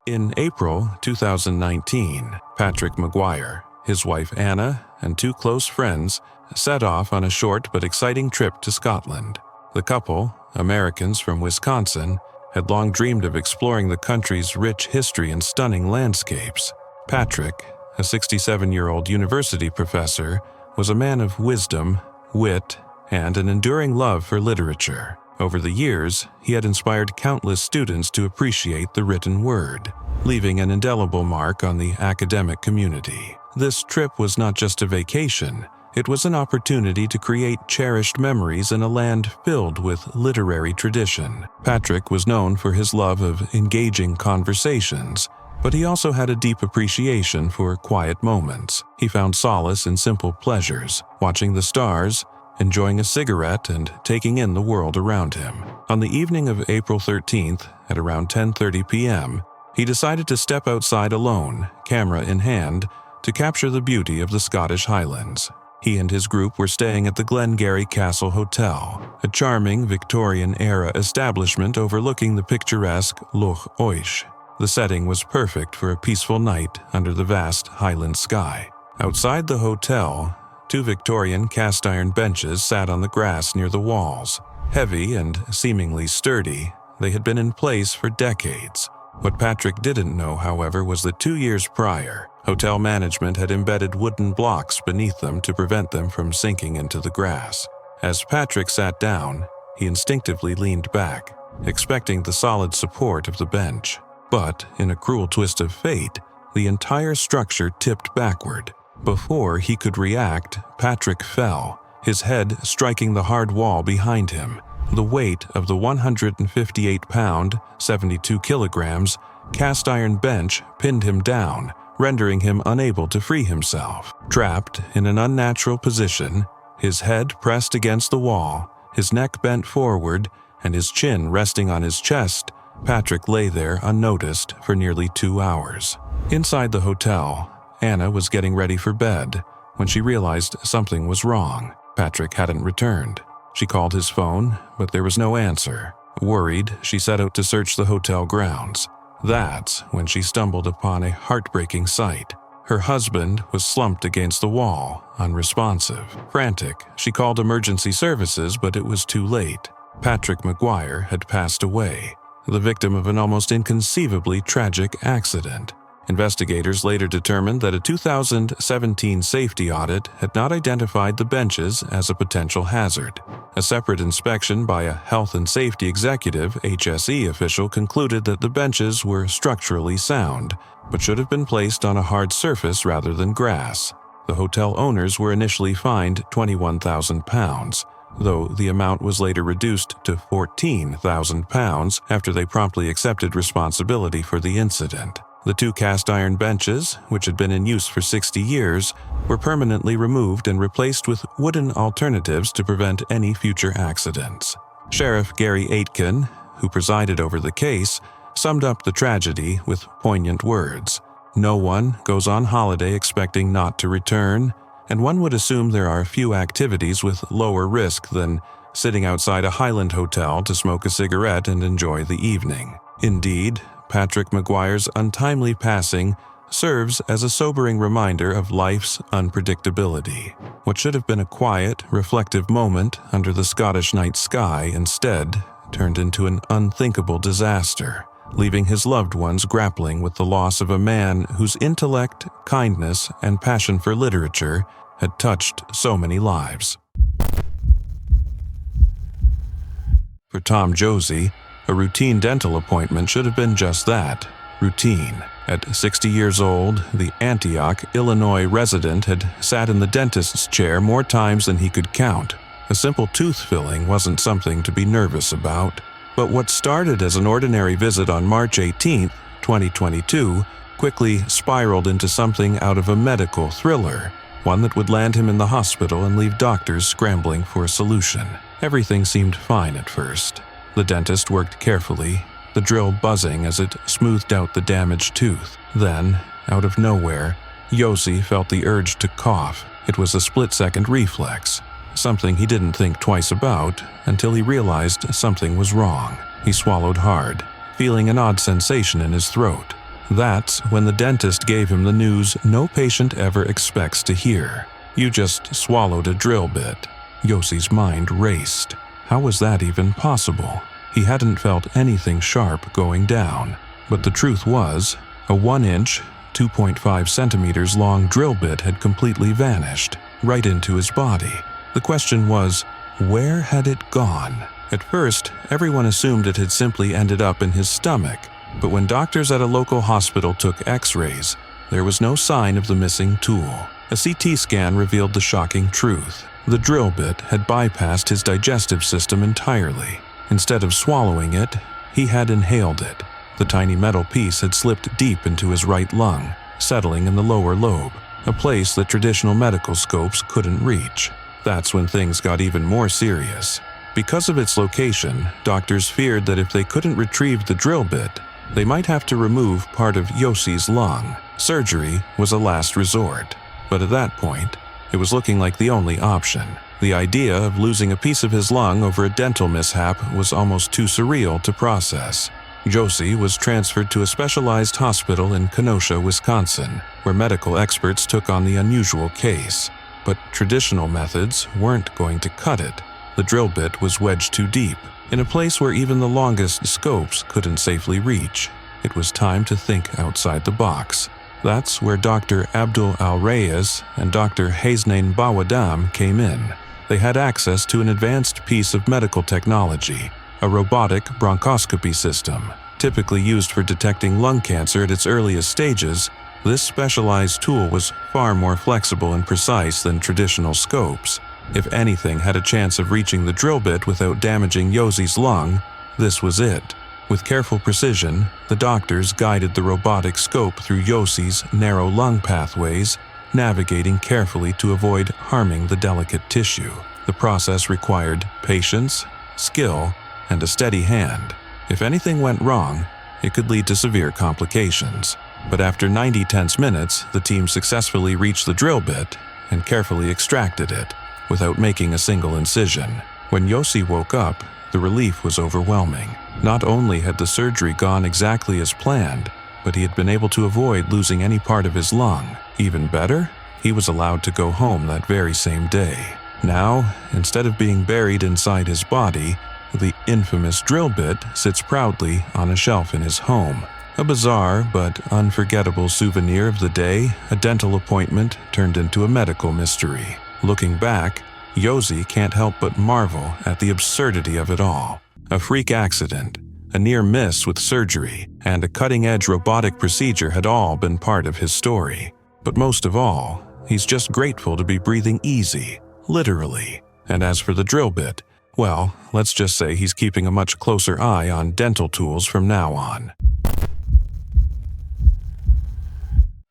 S1: In April 2019, Patrick Maguire, his wife Anna, and two close friends set off on a short but exciting trip to Scotland. The couple, Americans from Wisconsin, had long dreamed of exploring the country's rich history and stunning landscapes. Patrick, a 67-year-old university professor, was a man of wisdom, wit, and an enduring love for literature. Over the years, he had inspired countless students to appreciate the written word, leaving an indelible mark on the academic community. This trip was not just a vacation, it was an opportunity to create cherished memories in a land filled with literary tradition. Patrick was known for his love of engaging conversations, but he also had a deep appreciation for quiet moments. He found solace in simple pleasures, watching the stars, enjoying a cigarette, and taking in the world around him. On the evening of April 13th, at around 10:30 p.m., he decided to step outside alone, camera in hand, to capture the beauty of the Scottish Highlands. He and his group were staying at the Glengarry Castle Hotel, a charming Victorian-era establishment overlooking the picturesque Loch Oish. The setting was perfect for a peaceful night under the vast Highland sky. Outside the hotel, two Victorian cast-iron benches sat on the grass near the walls. Heavy and seemingly sturdy, they had been in place for decades. What Patrick didn't know, however, was that 2 years prior, hotel management had embedded wooden blocks beneath them to prevent them from sinking into the grass. As Patrick sat down, he instinctively leaned back, expecting the solid support of the bench. But, in a cruel twist of fate, the entire structure tipped backward. Before he could react, Patrick fell, his head striking the hard wall behind him. The weight of the 158-pound, 72 kilograms, cast-iron bench pinned him down, rendering him unable to free himself. Trapped in an unnatural position, his head pressed against the wall, his neck bent forward, and his chin resting on his chest, Patrick lay there unnoticed for nearly 2 hours. Inside the hotel, Anna was getting ready for bed when she realized something was wrong. Patrick hadn't returned. She called his phone, but there was no answer. Worried, she set out to search the hotel grounds. That's when she stumbled upon a heartbreaking sight. Her husband was slumped against the wall, unresponsive. Frantic, she called emergency services, but it was too late. Patrick Maguire had passed away, the victim of an almost inconceivably tragic accident. Investigators later determined that a 2017 safety audit had not identified the benches as a potential hazard. A separate inspection by a health and safety executive (HSE) official concluded that the benches were structurally sound, but should have been placed on a hard surface rather than grass. The hotel owners were initially fined £21,000, though the amount was later reduced to £14,000 after they promptly accepted responsibility for the incident. The two cast-iron benches, which had been in use for 60 years, were permanently removed and replaced with wooden alternatives to prevent any future accidents. Sheriff Gary Aitken, who presided over the case, summed up the tragedy with poignant words. "No one goes on holiday expecting not to return, and one would assume there are few activities with lower risk than sitting outside a Highland hotel to smoke a cigarette and enjoy the evening." Indeed, Patrick Maguire's untimely passing serves as a sobering reminder of life's unpredictability. What should have been a quiet, reflective moment under the Scottish night sky instead turned into an unthinkable disaster, leaving his loved ones grappling with the loss of a man whose intellect, kindness, and passion for literature had touched so many lives. For Tom Josie, a routine dental appointment should have been just that, routine. At 60 years old, the Antioch, Illinois resident had sat in the dentist's chair more times than he could count. A simple tooth filling wasn't something to be nervous about. But what started as an ordinary visit on March 18, 2022, quickly spiraled into something out of a medical thriller, one that would land him in the hospital and leave doctors scrambling for a solution. Everything seemed fine at first. The dentist worked carefully, the drill buzzing as it smoothed out the damaged tooth. Then, out of nowhere, Josie felt the urge to cough. It was a split-second reflex, something he didn't think twice about until he realized something was wrong. He swallowed hard, feeling an odd sensation in his throat. That's when the dentist gave him the news no patient ever expects to hear. You just swallowed a drill bit. Yossi's mind raced. How was that even possible? He hadn't felt anything sharp going down. But the truth was, a 1-inch, 2.5 centimeters long drill bit had completely vanished, right into his body. The question was, where had it gone? At first, everyone assumed it had simply ended up in his stomach, but when doctors at a local hospital took x-rays, there was no sign of the missing tool. A CT scan revealed the shocking truth. The drill bit had bypassed his digestive system entirely. Instead of swallowing it, he had inhaled it. The tiny metal piece had slipped deep into his right lung, settling in the lower lobe, a place that traditional medical scopes couldn't reach. That's when things got even more serious. Because of its location, doctors feared that if they couldn't retrieve the drill bit, they might have to remove part of Yossi's lung. Surgery was a last resort. But at that point, it was looking like the only option. The idea of losing a piece of his lung over a dental mishap was almost too surreal to process. Yossi was transferred to a specialized hospital in Kenosha, Wisconsin, where medical experts took on the unusual case. But traditional methods weren't going to cut it. The drill bit was wedged too deep, in a place where even the longest scopes couldn't safely reach. It was time to think outside the box. That's where Dr. Abdul Al-Reyes and Dr. Hasnain Bawadam came in. They had access to an advanced piece of medical technology, a robotic bronchoscopy system. Typically used for detecting lung cancer at its earliest stages, this specialized tool was far more flexible and precise than traditional scopes. If anything had a chance of reaching the drill bit without damaging Yossi's lung, this was it. With careful precision, the doctors guided the robotic scope through Yossi's narrow lung pathways, navigating carefully to avoid harming the delicate tissue. The process required patience, skill, and a steady hand. If anything went wrong, it could lead to severe complications. But after 90 tense minutes, the team successfully reached the drill bit and carefully extracted it, without making a single incision. When Yossi woke up, the relief was overwhelming. Not only had the surgery gone exactly as planned, but he had been able to avoid losing any part of his lung. Even better, he was allowed to go home that very same day. Now, instead of being buried inside his body, the infamous drill bit sits proudly on a shelf in his home. A bizarre but unforgettable souvenir of the day a dental appointment turned into a medical mystery. Looking back, Yossi can't help but marvel at the absurdity of it all. A freak accident, a near miss with surgery, and a cutting-edge robotic procedure had all been part of his story. But most of all, he's just grateful to be breathing easy, literally. And as for the drill bit, well, let's just say he's keeping a much closer eye on dental tools from now on.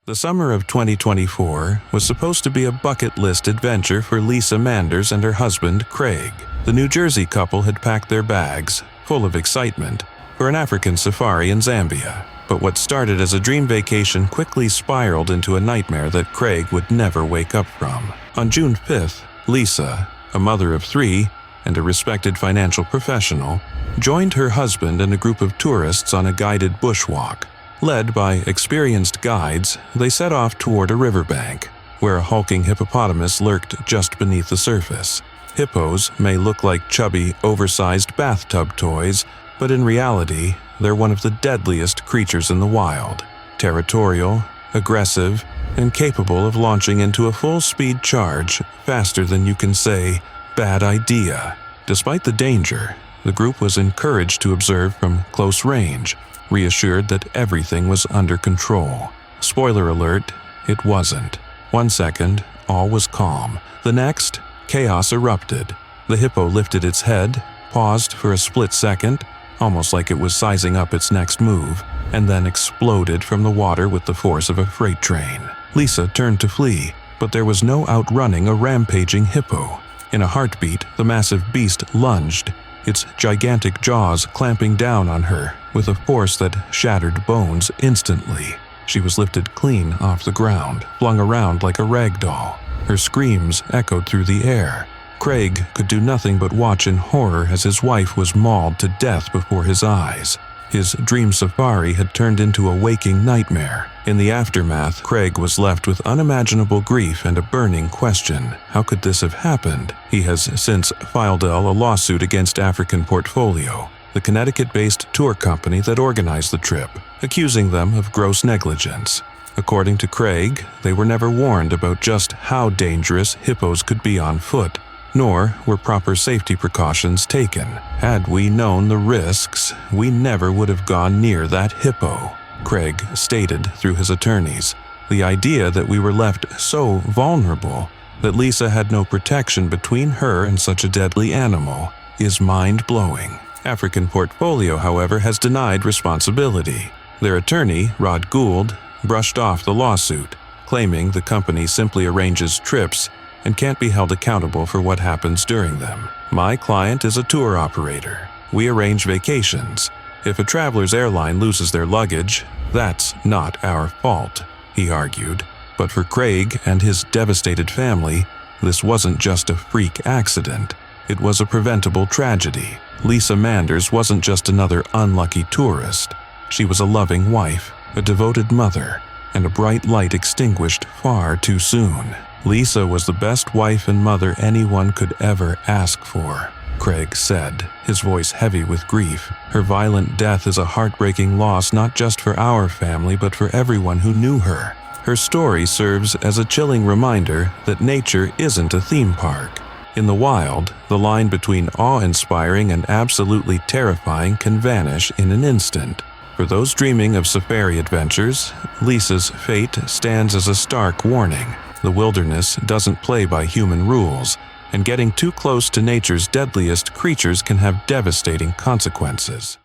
S1: The summer of 2024 was supposed to be a bucket list adventure for Lisa Manders and her husband, Craig. The New Jersey couple had packed their bags, full of excitement, for an African safari in Zambia. But what started as a dream vacation quickly spiraled into a nightmare that Craig would never wake up from. On June 5th, Lisa, a mother of 3 and a respected financial professional, joined her husband and a group of tourists on a guided bushwalk. Led by experienced guides, they set off toward a riverbank, where a hulking hippopotamus lurked just beneath the surface. Hippos may look like chubby, oversized bathtub toys, but in reality, they're one of the deadliest creatures in the wild. Territorial, aggressive, and capable of launching into a full-speed charge faster than you can say, "Bad idea." Despite the danger, the group was encouraged to observe from close range, reassured that everything was under control. Spoiler alert, it wasn't. 1 second, all was calm. The next, chaos erupted. The hippo lifted its head, paused for a split second, almost like it was sizing up its next move, and then exploded from the water with the force of a freight train. Lisa turned to flee, but there was no outrunning a rampaging hippo. In a heartbeat, the massive beast lunged, its gigantic jaws clamping down on her with a force that shattered bones instantly. She was lifted clean off the ground, flung around like a rag doll. Her screams echoed through the air. Craig could do nothing but watch in horror as his wife was mauled to death before his eyes. His dream safari had turned into a waking nightmare, In the aftermath, Craig was left with unimaginable grief and a burning question. How could this have happened? He has since filed a lawsuit against African Portfolio, the Connecticut-based tour company that organized the trip, accusing them of gross negligence. According to Craig, they were never warned about just how dangerous hippos could be on foot, nor were proper safety precautions taken. Had we known the risks, we never would have gone near that hippo, Craig stated through his attorneys. The idea that we were left so vulnerable that Lisa had no protection between her and such a deadly animal is mind-blowing. African Portfolio, however, has denied responsibility. Their attorney, Rod Gould, brushed off the lawsuit, claiming the company simply arranges trips and can't be held accountable for what happens during them. My client is a tour operator. We arrange vacations. If a traveler's airline loses their luggage, that's not our fault, he argued. But for Craig and his devastated family, this wasn't just a freak accident. It was a preventable tragedy. Lisa Manders wasn't just another unlucky tourist. She was a loving wife, a devoted mother, and a bright light extinguished far too soon. Lisa was the best wife and mother anyone could ever ask for, Craig said, his voice heavy with grief. Her violent death is a heartbreaking loss not just for our family but for everyone who knew her. Her story serves as a chilling reminder that nature isn't a theme park. In the wild, the line between awe-inspiring and absolutely terrifying can vanish in an instant. For those dreaming of safari adventures, Lisa's fate stands as a stark warning. The wilderness doesn't play by human rules, and getting too close to nature's deadliest creatures can have devastating consequences.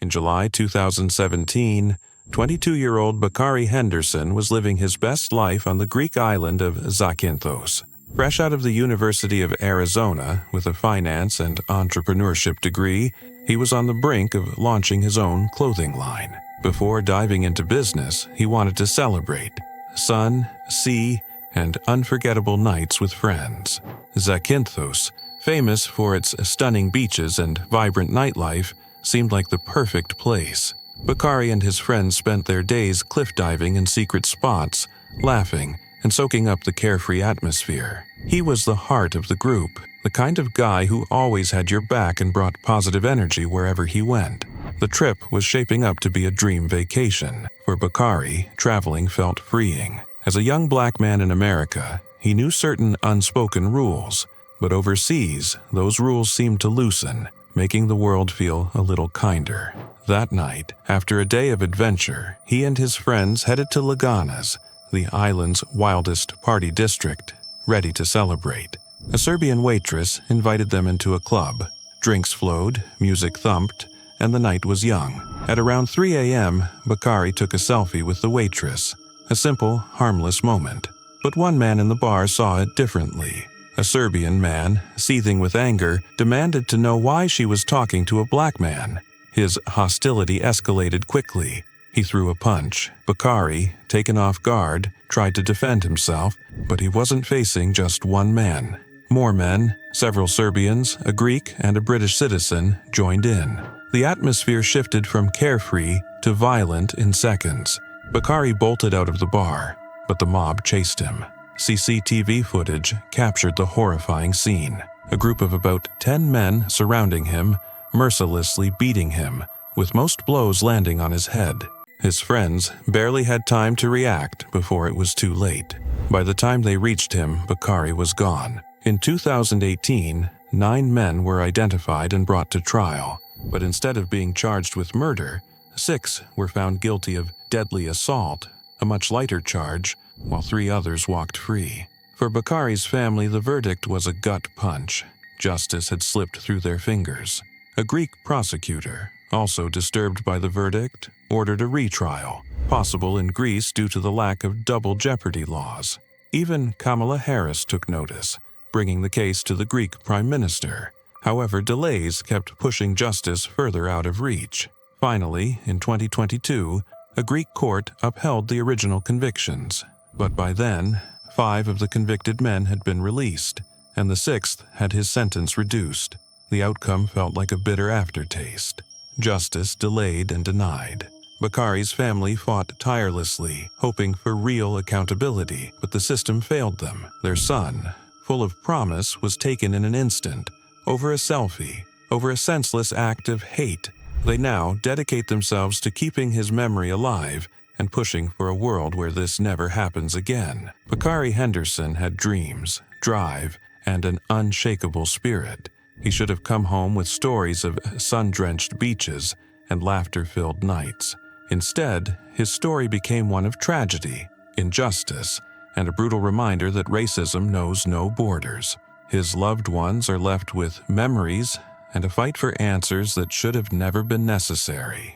S1: In July 2017, 22-year-old Bakari Henderson was living his best life on the Greek island of Zakynthos. Fresh out of the University of Arizona with a finance and entrepreneurship degree, he was on the brink of launching his own clothing line. Before diving into business, he wanted to celebrate sun, sea, and unforgettable nights with friends. Zakynthos, famous for its stunning beaches and vibrant nightlife, seemed like the perfect place. Bakari and his friends spent their days cliff diving in secret spots, laughing and soaking up the carefree atmosphere. He was the heart of the group, the kind of guy who always had your back and brought positive energy wherever he went. The trip was shaping up to be a dream vacation. For Bakari, traveling felt freeing. As a young black man in America, he knew certain unspoken rules, but overseas, those rules seemed to loosen, making the world feel a little kinder. That night, after a day of adventure, he and his friends headed to Laganas, the island's wildest party district, ready to celebrate. A Serbian waitress invited them into a club. Drinks flowed, music thumped, and the night was young. At around 3 a.m., Bakari took a selfie with the waitress. A simple, harmless moment. But one man in the bar saw it differently. A Serbian man, seething with anger, demanded to know why she was talking to a black man. His hostility escalated quickly. He threw a punch. Bakari, taken off guard, tried to defend himself, but he wasn't facing just one man. More men, several Serbians, a Greek, and a British citizen, joined in. The atmosphere shifted from carefree to violent in seconds. Bakari bolted out of the bar, but the mob chased him. CCTV footage captured the horrifying scene. A group of about 10 men surrounding him, mercilessly beating him, with most blows landing on his head. His friends barely had time to react before it was too late. By the time they reached him, Bakari was gone. In 2018, 9 men were identified and brought to trial, but instead of being charged with murder, 6 were found guilty of deadly assault, a much lighter charge, while 3 others walked free. For Bakari's family, the verdict was a gut punch. Justice had slipped through their fingers. A Greek prosecutor, also disturbed by the verdict, ordered a retrial, possible in Greece due to the lack of double jeopardy laws. Even Kamala Harris took notice, bringing the case to the Greek Prime Minister. However, delays kept pushing justice further out of reach. Finally, in 2022, a Greek court upheld the original convictions, but by then, 5 of the convicted men had been released, and the 6th had his sentence reduced. The outcome felt like a bitter aftertaste. Justice delayed and denied. Bakari's family fought tirelessly, hoping for real accountability, but the system failed them. Their son, full of promise, was taken in an instant, over a selfie, over a senseless act of hate. They now dedicate themselves to keeping his memory alive and pushing for a world where this never happens again. Bakari Henderson had dreams, drive, and an unshakable spirit. He should have come home with stories of sun-drenched beaches and laughter-filled nights. Instead, his story became one of tragedy, injustice, and a brutal reminder that racism knows no borders. His loved ones are left with memories and a fight for answers that should have never been necessary.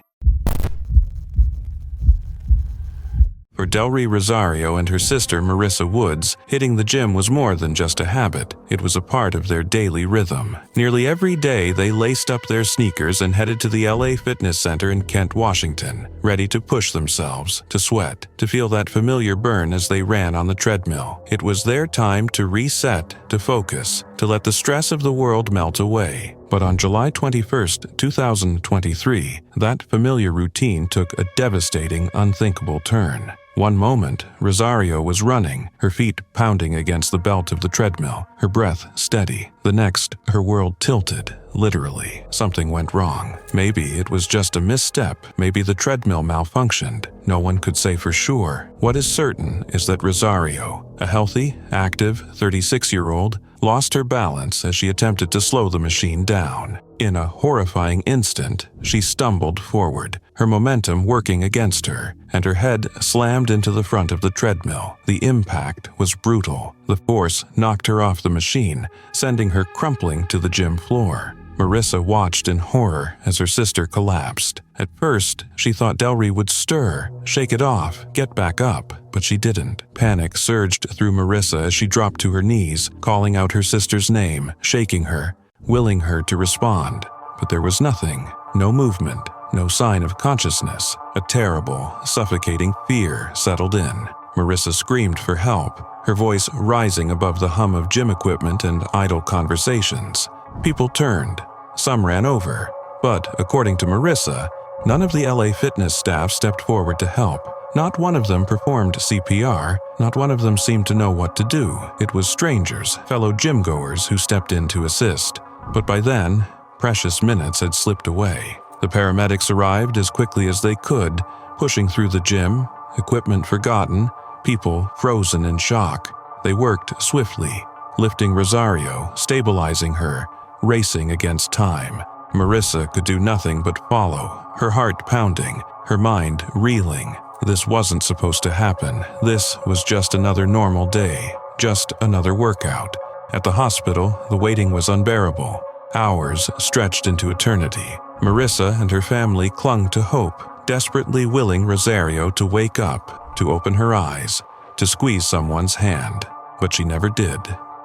S1: For Delry Rosario and her sister Marissa Woods, hitting the gym was more than just a habit. It was a part of their daily rhythm. Nearly every day, they laced up their sneakers and headed to the LA Fitness Center in Kent, Washington, ready to push themselves, to sweat, to feel that familiar burn as they ran on the treadmill. It was their time to reset, to focus, to let the stress of the world melt away. But on July 21st, 2023, that familiar routine took a devastating, unthinkable turn. One moment, Rosario was running, her feet pounding against the belt of the treadmill, her breath steady. The next, her world tilted, literally. Something went wrong. Maybe it was just a misstep. Maybe the treadmill malfunctioned. No one could say for sure. What is certain is that Rosario, a healthy, active 36-year-old, lost her balance as she attempted to slow the machine down. In a horrifying instant, she stumbled forward, her momentum working against her, and her head slammed into the front of the treadmill. The impact was brutal. The force knocked her off the machine, sending her crumpling to the gym floor. Marissa watched in horror as her sister collapsed. At first, she thought Delry would stir, shake it off, get back up, but she didn't. Panic surged through Marissa as she dropped to her knees, calling out her sister's name, shaking her, willing her to respond. But there was nothing, no movement, no sign of consciousness. A terrible, suffocating fear settled in. Marissa screamed for help, her voice rising above the hum of gym equipment and idle conversations. People turned. Some ran over. But, according to Marissa, none of the LA Fitness staff stepped forward to help. Not one of them performed CPR. Not one of them seemed to know what to do. It was strangers, fellow gym-goers who stepped in to assist. But by then, precious minutes had slipped away. The paramedics arrived as quickly as they could, pushing through the gym, equipment forgotten, people frozen in shock. They worked swiftly, lifting Rosario, stabilizing her, racing against time. Marissa could do nothing but follow, her heart pounding, her mind reeling. This wasn't supposed to happen. This was just another normal day, just another workout. At the hospital, the waiting was unbearable. Hours stretched into eternity. Marissa and her family clung to hope, desperately willing Rosario to wake up, to open her eyes, to squeeze someone's hand. But she never did.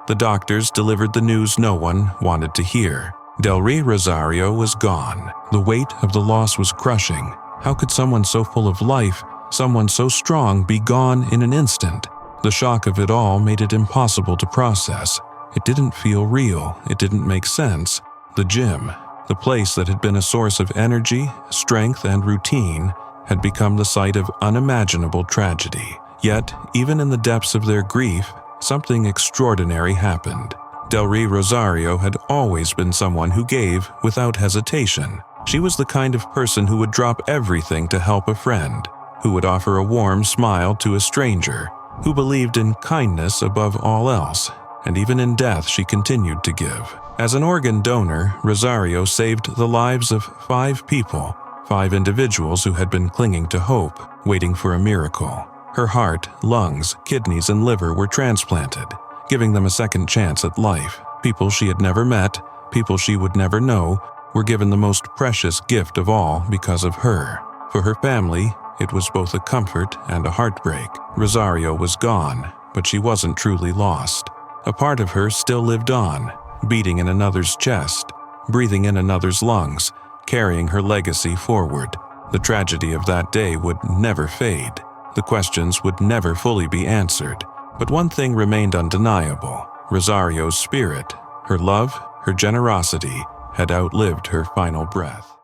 S1: The doctors delivered the news no one wanted to hear. Delry Rosario was gone. The weight of the loss was crushing. How could someone so full of life, someone so strong, be gone in an instant? The shock of it all made it impossible to process. It didn't feel real. It didn't make sense. The gym, the place that had been a source of energy, strength, and routine, had become the site of unimaginable tragedy. Yet, even in the depths of their grief, something extraordinary happened. Delry Rosario had always been someone who gave without hesitation. She was the kind of person who would drop everything to help a friend, who would offer a warm smile to a stranger, who believed in kindness above all else. And even in death, she continued to give. As an organ donor, Rosario saved the lives of 5 people, 5 individuals who had been clinging to hope, waiting for a miracle. Her heart, lungs, kidneys, and liver were transplanted, giving them a second chance at life. People she had never met, people she would never know, were given the most precious gift of all because of her. For her family, it was both a comfort and a heartbreak. Rosario was gone, but she wasn't truly lost. A part of her still lived on, beating in another's chest, breathing in another's lungs, carrying her legacy forward. The tragedy of that day would never fade. The questions would never fully be answered. But one thing remained undeniable. Rosario's spirit, her love, her generosity, had outlived her final breath.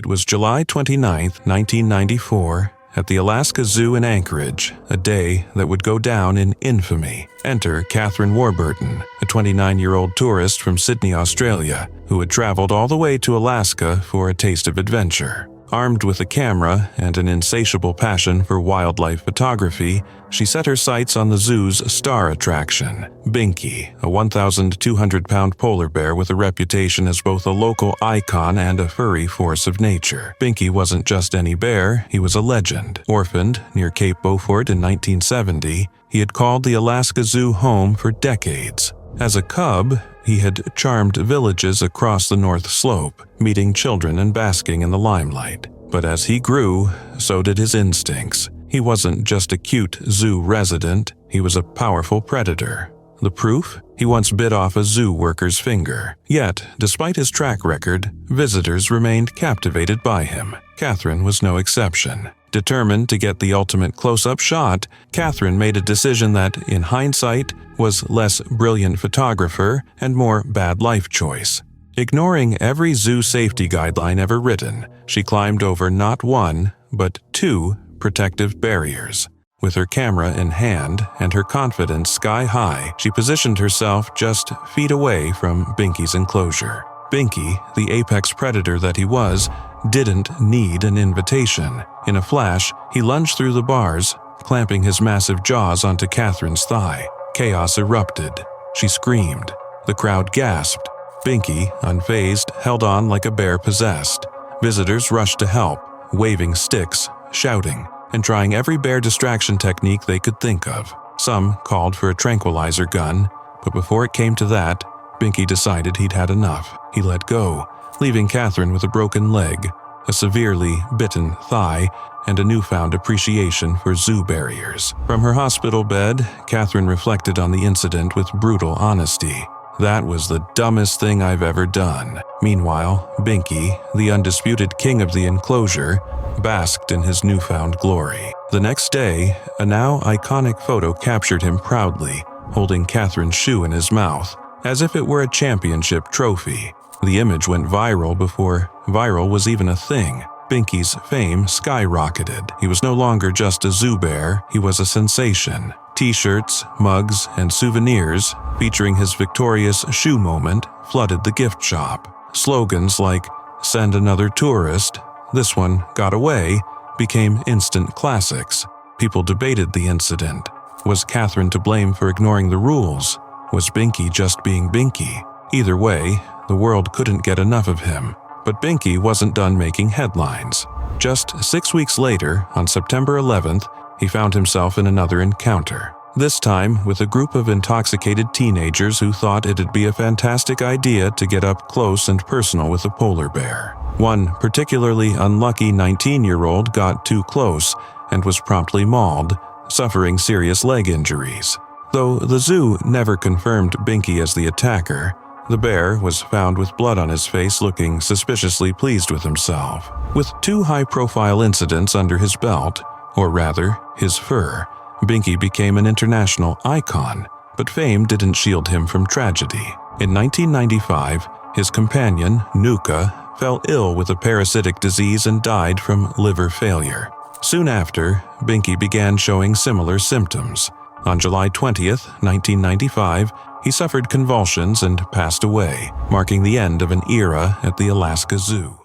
S1: It was July 29, 1994, at the Alaska Zoo in Anchorage, a day that would go down in infamy. Enter Catherine Warburton, a 29-year-old tourist from Sydney, Australia, who had traveled all the way to Alaska for a taste of adventure. Armed with a camera and an insatiable passion for wildlife photography, she set her sights on the zoo's star attraction, Binky, a 1,200-pound polar bear with a reputation as both a local icon and a furry force of nature. Binky wasn't just any bear, he was a legend. Orphaned near Cape Beaufort in 1970, he had called the Alaska Zoo home for decades. As a cub, he had charmed villages across the North Slope, meeting children and basking in the limelight. But as he grew, so did his instincts. He wasn't just a cute zoo resident, he was a powerful predator. The proof? He once bit off a zoo worker's finger. Yet, despite his track record, visitors remained captivated by him. Catherine was no exception. Determined to get the ultimate close-up shot, Catherine made a decision that, in hindsight, was less brilliant photographer and more bad life choice. Ignoring every zoo safety guideline ever written, she climbed over not one, but two protective barriers. With her camera in hand and her confidence sky-high, she positioned herself just feet away from Binky's enclosure. Binky, the apex predator that he was, didn't need an invitation. In a flash, he lunged through the bars, clamping his massive jaws onto Catherine's thigh. Chaos erupted. She screamed. The crowd gasped. Binky, unfazed, held on like a bear possessed. Visitors rushed to help, waving sticks, shouting, and trying every bear distraction technique they could think of. Some called for a tranquilizer gun, but before it came to that, Binky decided he'd had enough. He let go, leaving Catherine with a broken leg, a severely bitten thigh, and a newfound appreciation for zoo barriers. From her hospital bed, Catherine reflected on the incident with brutal honesty. That was the dumbest thing I've ever done. Meanwhile, Binky, the undisputed king of the enclosure, basked in his newfound glory. The next day, a now iconic photo captured him proudly, holding Catherine's shoe in his mouth, as if it were a championship trophy. The image went viral before viral was even a thing. Binky's fame skyrocketed. He was no longer just a zoo bear, he was a sensation. T-shirts, mugs, and souvenirs featuring his victorious shoe moment flooded the gift shop. Slogans like, "Send another tourist," "This one got away," became instant classics. People debated the incident. Was Catherine to blame for ignoring the rules? Was Binky just being Binky? Either way, the world couldn't get enough of him. But Binky wasn't done making headlines. Just 6 weeks later, on September 11th, he found himself in another encounter. This time with a group of intoxicated teenagers who thought it'd be a fantastic idea to get up close and personal with a polar bear. One particularly unlucky 19-year-old got too close and was promptly mauled, suffering serious leg injuries. Though the zoo never confirmed Binky as the attacker, the bear was found with blood on his face, looking suspiciously pleased with himself. With two high-profile incidents under his belt, or rather, his fur, Binky became an international icon, but fame didn't shield him from tragedy. In 1995, his companion, Nuka, fell ill with a parasitic disease and died from liver failure. Soon after, Binky began showing similar symptoms. On July 20th, 1995, he suffered convulsions and passed away, marking the end of an era at the Alaska Zoo.